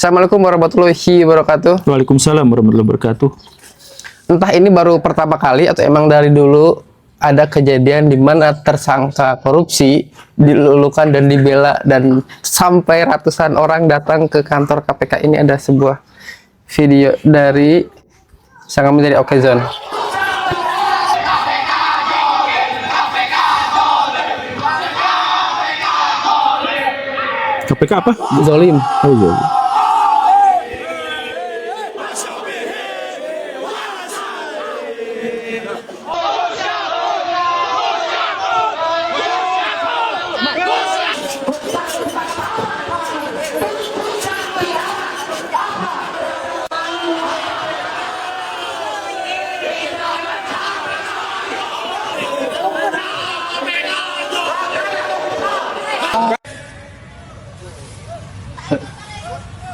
Assalamualaikum warahmatullahi wabarakatuh. Waalaikumsalam warahmatullahi wabarakatuh. Entah ini baru pertama kali atau emang dari dulu ada kejadian di mana tersangka korupsi dilulukan dan dibela dan sampai ratusan orang datang ke kantor KPK. Ini ada sebuah video dari Sang Menteri Okezon. KPK apa? Zolim. Oh, zolim.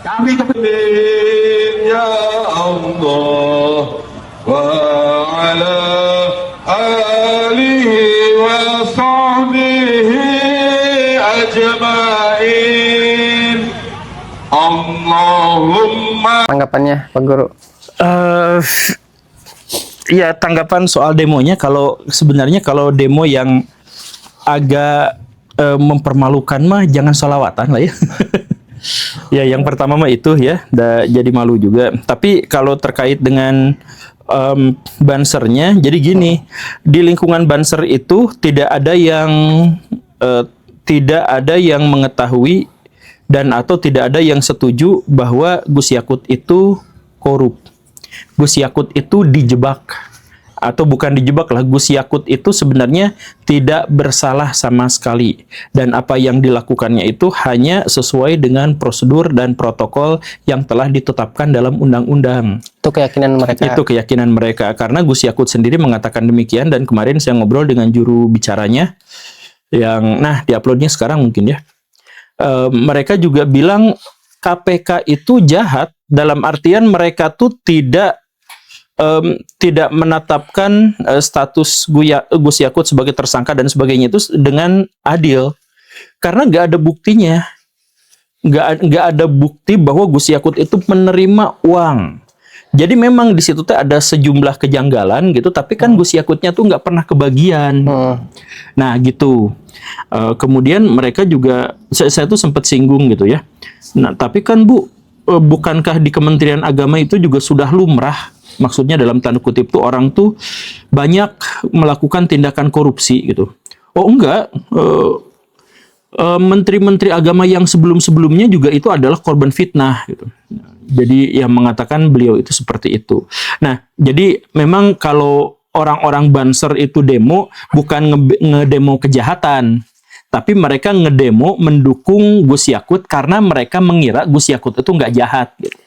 Kami ya Allah wa ala alihi wa sahbihi ajma'in. Allahumma. Tanggapannya Pak Guru? Ya, tanggapan soal demonya, kalau sebenarnya kalau demo yang agak mempermalukan mah jangan sholawatan lah ya. Ya, yang pertama mah itu ya, jadi malu juga. Tapi kalau terkait dengan bansernya, jadi gini, di lingkungan banser itu tidak ada yang mengetahui dan atau tidak ada yang setuju bahwa Gus Yakut itu korup. Gus Yakut itu dijebak. Atau bukan dijebak lah, Gus Yakut itu sebenarnya tidak bersalah sama sekali. Dan apa yang dilakukannya itu hanya sesuai dengan prosedur dan protokol yang telah ditetapkan dalam undang-undang. Itu keyakinan mereka. Itu keyakinan mereka. Karena Gus Yakut sendiri mengatakan demikian, dan kemarin saya ngobrol dengan juru bicaranya, yang diuploadnya sekarang mungkin ya. Mereka juga bilang KPK itu jahat, dalam artian mereka tuh tidak menetapkan status Gus Yakut sebagai tersangka dan sebagainya itu dengan adil, karena nggak ada buktinya, nggak ada bukti bahwa Gus Yakut itu menerima uang. Jadi memang di situ tuh ada sejumlah kejanggalan gitu, tapi kan Gus Yakutnya tuh nggak pernah kebagian. Nah gitu. Kemudian mereka juga, saya tuh sempat singgung gitu ya. Nah tapi kan Bu, bukankah di Kementerian Agama itu juga sudah lumrah? Maksudnya dalam tanda kutip tuh orang tuh banyak melakukan tindakan korupsi gitu. Oh enggak, menteri-menteri agama yang sebelum-sebelumnya juga itu adalah korban fitnah gitu. Jadi yang mengatakan beliau itu seperti itu. Nah, jadi memang kalau orang-orang banser itu demo, bukan ngedemo kejahatan, tapi mereka ngedemo mendukung Gus Yakut karena mereka mengira Gus Yakut itu nggak jahat gitu.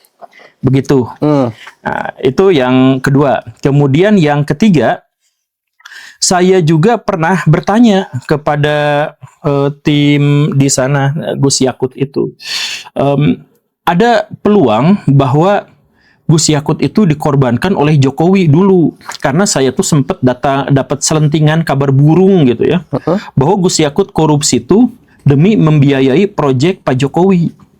Begitu. Nah, itu yang kedua. Kemudian yang ketiga, saya juga pernah bertanya kepada tim di sana Gus Yakut itu, ada peluang bahwa Gus Yakut itu dikorbankan oleh Jokowi dulu, karena saya tuh sempat dapat selentingan kabar burung gitu ya, bahwa Gus Yakut korupsi itu demi membiayai proyek Pak Jokowi.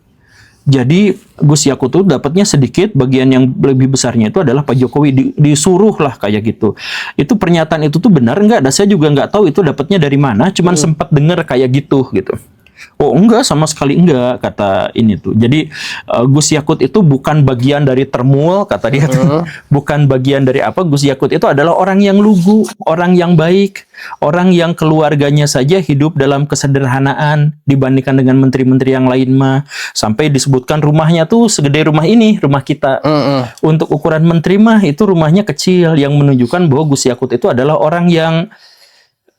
Jadi Gus Yakut tuh dapatnya sedikit, bagian yang lebih besarnya itu adalah Pak Jokowi, disuruh lah kayak gitu. Itu pernyataan itu tuh benar enggak? Dan saya juga nggak tahu itu dapatnya dari mana, cuman sempat dengar kayak gitu. Oh enggak, sama sekali enggak, kata ini tuh. Jadi Gus Yakut itu bukan bagian dari termul, kata dia tuh. Bukan bagian dari apa. Gus Yakut itu adalah orang yang lugu, orang yang baik, orang yang keluarganya saja hidup dalam kesederhanaan dibandingkan dengan menteri-menteri yang lain mah. Sampai disebutkan rumahnya tuh segede rumah ini, rumah kita. Untuk ukuran menteri mah itu rumahnya kecil, yang menunjukkan bahwa Gus Yakut itu adalah orang yang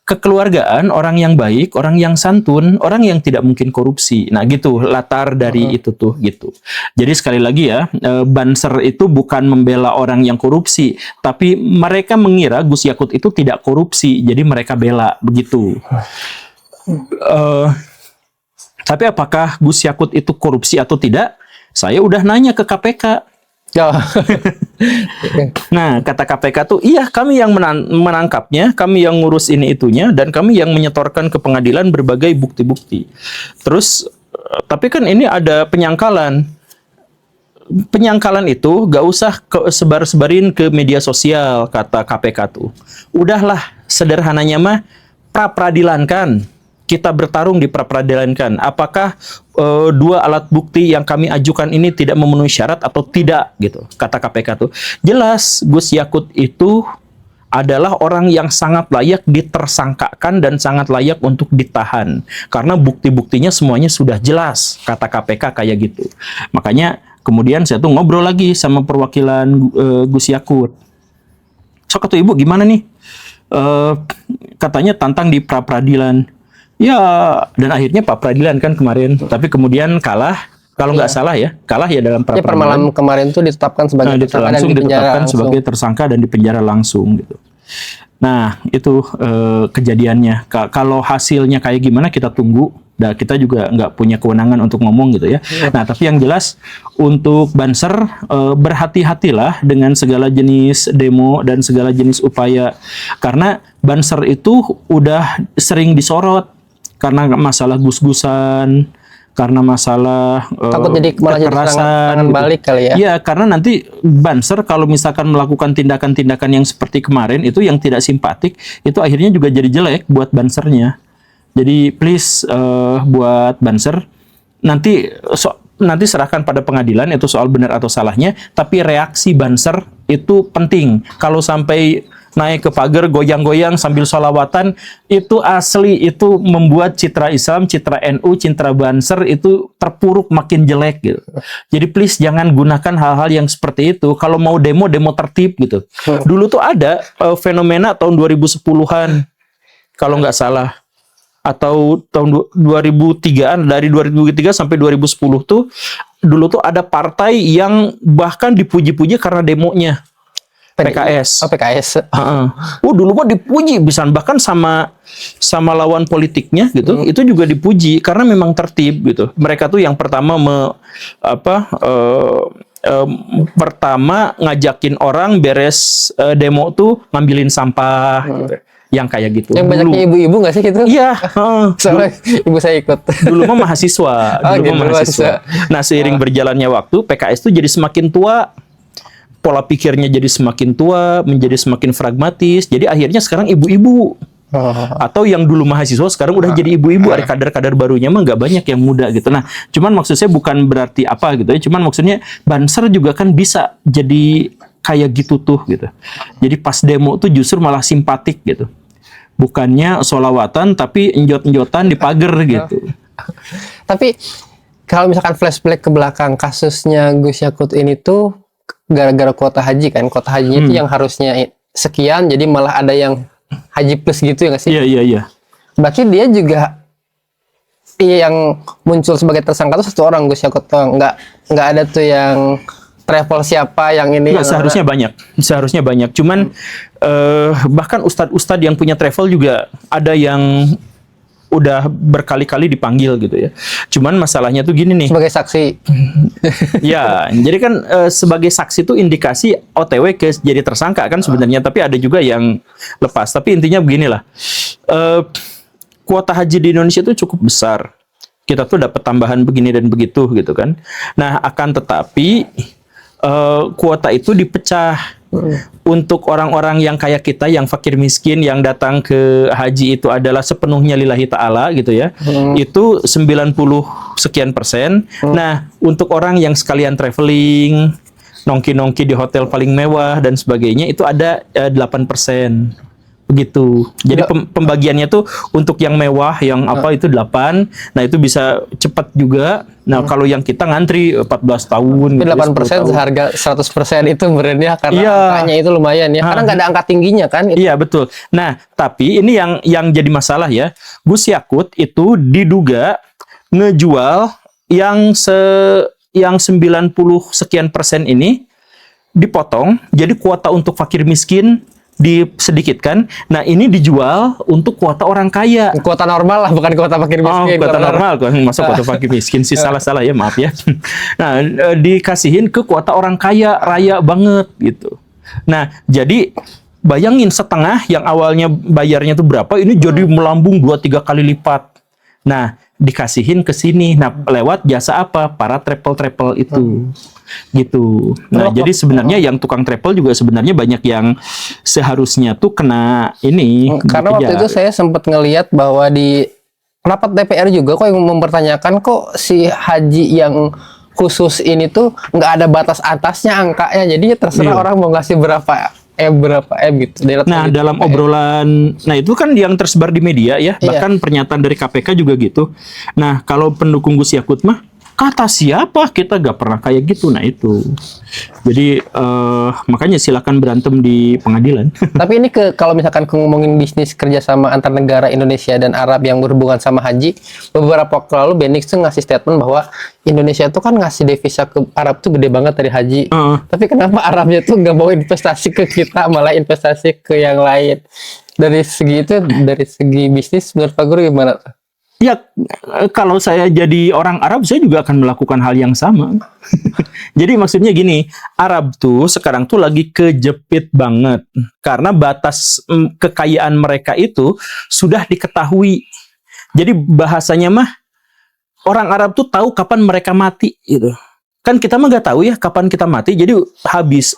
kekeluargaan, orang yang baik, orang yang santun, orang yang tidak mungkin korupsi. Nah gitu latar dari itu tuh gitu. Jadi sekali lagi ya, banser itu bukan membela orang yang korupsi, tapi mereka mengira Gus Yakut itu tidak korupsi, jadi mereka bela begitu. Tapi apakah Gus Yakut itu korupsi atau tidak? Saya udah nanya ke KPK. Nah, kata KPK tuh, iya kami yang menangkapnya, kami yang ngurus ini itunya, dan kami yang menyetorkan ke pengadilan berbagai bukti-bukti. Terus, tapi kan ini ada penyangkalan. penyangkalan itu gak usah sebar-sebarin ke media sosial, kata KPK tuh. Udahlah, sederhananya mah pra-peradilankan. Kita bertarung di pra-peradilankan. Apakah dua alat bukti yang kami ajukan ini tidak memenuhi syarat atau tidak gitu, kata KPK tuh. Jelas Gus Yakut itu adalah orang yang sangat layak ditersangkakan dan sangat layak untuk ditahan. Karena bukti-buktinya semuanya sudah jelas, kata KPK kayak gitu. Makanya kemudian saya tuh ngobrol lagi sama perwakilan Gus Yakut. So, kata ibu gimana nih? Katanya tantang di pra-peradilan. Ya, dan akhirnya Pak Peradilan kan kemarin. Tapi kemudian kalah. Kalau nggak salah ya, kalah ya dalam Ya, per malam kemarin tuh ditetapkan sebagai tersangka dan ditetapkan sebagai tersangka dan dipenjara langsung gitu. Nah, itu kejadiannya. Kalau hasilnya kayak gimana kita tunggu. Nah, kita juga nggak punya kewenangan untuk ngomong gitu ya. Nah, tapi yang jelas untuk Banser berhati-hatilah dengan segala jenis demo dan segala jenis upaya. Karena Banser itu udah sering disorot karena masalah gus-gusan, karena masalah takut jadi malah jadi serangan gitu. balik kali ya. Iya, karena nanti Banser kalau misalkan melakukan tindakan-tindakan yang seperti kemarin itu yang tidak simpatik, itu akhirnya juga jadi jelek buat Bansernya. Jadi please buat Banser nanti serahkan pada pengadilan itu soal benar atau salahnya, tapi reaksi Banser itu penting. Kalau sampai naik ke pagar goyang-goyang sambil sholawatan, itu asli itu membuat citra Islam, citra NU, citra Banser itu terpuruk makin jelek gitu. Jadi please jangan gunakan hal-hal yang seperti itu. Kalau mau demo tertib gitu. Dulu tuh ada fenomena tahun 2010-an kalau nggak salah, atau tahun 2003-an, dari 2003 sampai 2010 tuh dulu tuh ada partai yang bahkan dipuji-puji karena demonya. PKS. Oh, PKS. Dulu mah dipuji bisa bahkan sama lawan politiknya gitu. Itu juga dipuji karena memang tertib gitu. Mereka tuh yang pertama pertama ngajakin orang beres demo tuh ngambilin sampah gitu. Yang kayak gitu. Yang banyaknya ibu-ibu nggak sih gitu? Iya. Soalnya ibu saya ikut. Dulu mah mahasiswa. Mahasiswa. Nah, seiring berjalannya waktu, PKS tuh jadi semakin tua. Pola pikirnya jadi semakin tua, menjadi semakin pragmatis. Jadi akhirnya sekarang ibu-ibu. Atau yang dulu mahasiswa sekarang udah jadi ibu-ibu. Ada kader-kader barunya mah nggak banyak yang muda gitu. Nah, cuman maksud saya bukan berarti apa gitu ya. Cuman maksudnya Banser juga kan bisa jadi kayak gitu tuh gitu. Jadi pas demo tuh justru malah simpatik gitu. Bukannya sholawatan tapi enjot-enjotan di pagar gitu. Tapi kalau misalkan flashback ke belakang kasusnya Gus Yakut ini tuh gara-gara kuota haji kan, kuota hajinya itu yang harusnya sekian, jadi malah ada yang haji plus gitu ya nggak sih? Iya. Berarti dia juga yang muncul sebagai tersangka itu satu orang Gus Yakut, nggak ada tuh yang travel siapa yang ini. Nggak, seharusnya banyak. Cuman bahkan ustadz-ustadz yang punya travel juga ada yang udah berkali-kali dipanggil gitu ya. Cuman masalahnya tuh gini nih. Sebagai saksi. Ya, jadi kan sebagai saksi tuh indikasi OTW ke jadi tersangka kan sebenarnya. Tapi ada juga yang lepas. Tapi intinya beginilah. Kuota haji di Indonesia itu cukup besar. Kita tuh dapat tambahan begini dan begitu gitu kan. Nah, akan tetapi kuota itu dipecah. Untuk orang-orang yang kayak kita, yang fakir miskin, yang datang ke haji itu adalah sepenuhnya lillahi ta'ala gitu ya. Itu 90 sekian persen. Nah, untuk orang yang sekalian traveling, nongki-nongki di hotel paling mewah dan sebagainya, itu ada 8%. Begitu. Jadi pembagiannya tuh untuk yang mewah, yang apa itu 8. Nah, itu bisa cepat juga. Nah, kalau yang kita ngantri 14 tahun. Tapi 8% seharga 100% itu berennya karena angkanya itu lumayan ya. Karena nggak ada angka tingginya kan. Iya, betul. Nah, tapi ini yang jadi masalah ya. Gus Yakut itu diduga ngejual yang 90 sekian persen ini dipotong. Jadi kuota untuk fakir miskin disedikitkan. Nah, ini dijual untuk kuota orang kaya. Kuota normal lah, bukan kuota fakir miskin. Kuota normal. Masa kuota fakir miskin sih, salah-salah ya, maaf ya. Nah, dikasihin ke kuota orang kaya, raya banget gitu. Nah, jadi bayangin setengah yang awalnya bayarnya tuh berapa, ini jadi melambung 2-3 kali lipat. Nah, dikasihin ke sini. Nah, lewat jasa apa? Para travel itu. Gitu. Nah, jadi sebenarnya yang tukang travel juga sebenarnya banyak yang seharusnya tuh kena ini. Karena waktu dikejar. itu saya sempat ngelihat bahwa di rapat DPR juga kok yang mempertanyakan kok si haji yang khusus ini tuh nggak ada batas atasnya angkanya, jadi terserah Iya. orang mau ngasih berapa M gitu. Nah, dalam obrolan, nah itu kan yang tersebar di media ya, Iya. bahkan pernyataan dari KPK juga gitu. Nah, kalau pendukung Gus Yakut mah, kata siapa kita gak pernah kayak gitu. Nah itu, jadi makanya silakan berantem di pengadilan. Tapi ini kalau misalkan ngomongin bisnis kerjasama antar negara Indonesia dan Arab yang berhubungan sama haji, beberapa waktu lalu Benix tuh ngasih statement bahwa Indonesia tuh kan ngasih devisa ke Arab tuh gede banget dari haji. Tapi kenapa Arabnya tuh nggak mau investasi ke kita, malah investasi ke yang lain? Dari segi itu, dari segi bisnis, menurut Pak Guru gimana? Ya, kalau saya jadi orang Arab, saya juga akan melakukan hal yang sama. Jadi maksudnya gini, Arab tuh sekarang tuh lagi kejepit banget. Karena batas kekayaan mereka itu sudah diketahui. Jadi bahasanya mah, orang Arab tuh tahu kapan mereka mati gitu. Kan kita mah gak tahu ya kapan kita mati, jadi habis.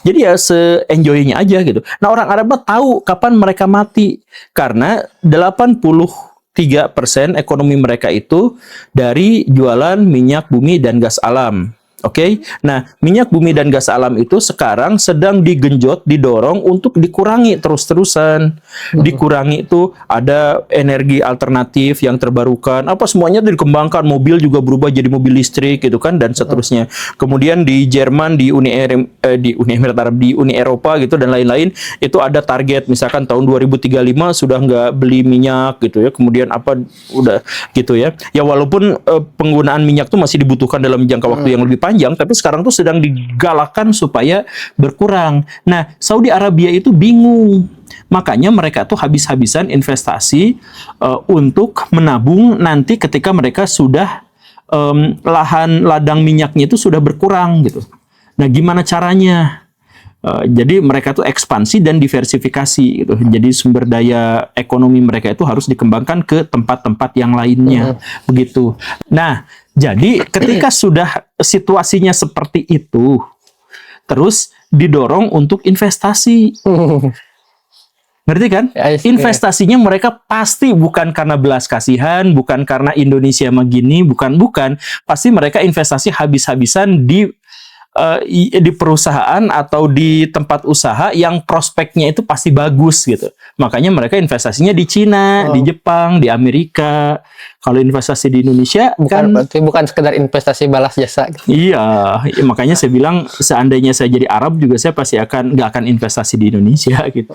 Jadi ya se-enjoy-nya aja gitu. Nah, orang Arab mah tahu kapan mereka mati. Karena 83% ekonomi mereka itu dari jualan minyak bumi dan gas alam. Oke, nah minyak bumi dan gas alam itu sekarang sedang digenjot, didorong untuk dikurangi terus-terusan. Dikurangi itu ada energi alternatif yang terbarukan, apa semuanya dikembangkan, mobil juga berubah jadi mobil listrik gitu kan, dan seterusnya. Kemudian di Jerman, di Uni Emirat Arab, di Uni Eropa gitu dan lain-lain itu ada target misalkan tahun 2035 sudah nggak beli minyak gitu ya. Kemudian apa udah gitu ya. Ya walaupun penggunaan minyak tuh masih dibutuhkan dalam jangka waktu yang lebih panjang, tapi sekarang tuh sedang digalakkan supaya berkurang. Nah, Saudi Arabia itu bingung. Makanya mereka tuh habis-habisan investasi untuk menabung nanti ketika mereka sudah lahan ladang minyaknya itu sudah berkurang gitu. Nah, gimana caranya? Jadi mereka tuh ekspansi dan diversifikasi gitu. Jadi sumber daya ekonomi mereka itu harus dikembangkan ke tempat-tempat yang lainnya. Begitu. Nah, jadi ketika sudah situasinya seperti itu, terus didorong untuk investasi. Ngerti kan? Investasinya mereka pasti bukan karena belas kasihan, bukan karena Indonesia begini, bukan. Pasti mereka investasi habis-habisan di perusahaan atau di tempat usaha yang prospeknya itu pasti bagus gitu. Makanya mereka investasinya di Cina, di Jepang, di Amerika. Kalau investasi di Indonesia bukan sekedar investasi balas jasa gitu. Iya, makanya saya bilang seandainya saya jadi Arab juga saya pasti nggak akan investasi di Indonesia gitu.